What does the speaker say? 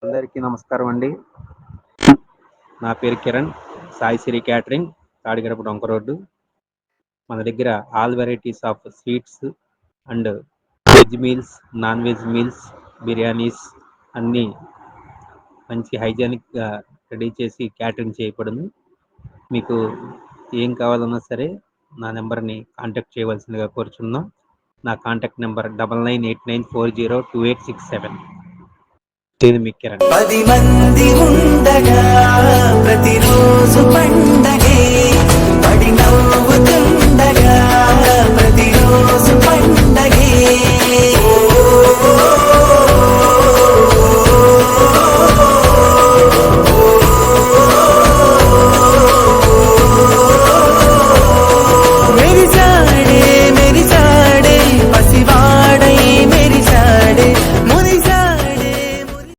అందరికీ నమస్కారం అండి. నా పేరు కిరణ్. సాయి శ్రీ క్యాటరింగ్, తాడిగడప డొంక రోడ్డు. మన దగ్గర all varieties of sweets and veg meals, non veg meals, biryanis అన్నీ మంచి హైజానిక్గా రెడీ చేసి క్యాటరింగ్ చేయబడును. మీకు ఏం కావాలన్నా సరే నా నెంబర్ని కాంటాక్ట్ చేయవలసిందిగా కోరుచున్నాం. నా కాంటాక్ట్ నెంబర్ 9989402867. నేను మీ కిరణ్. 10 మంది ఉండగా ప్రతిరోజు పండగే పడి నవ్వుతూ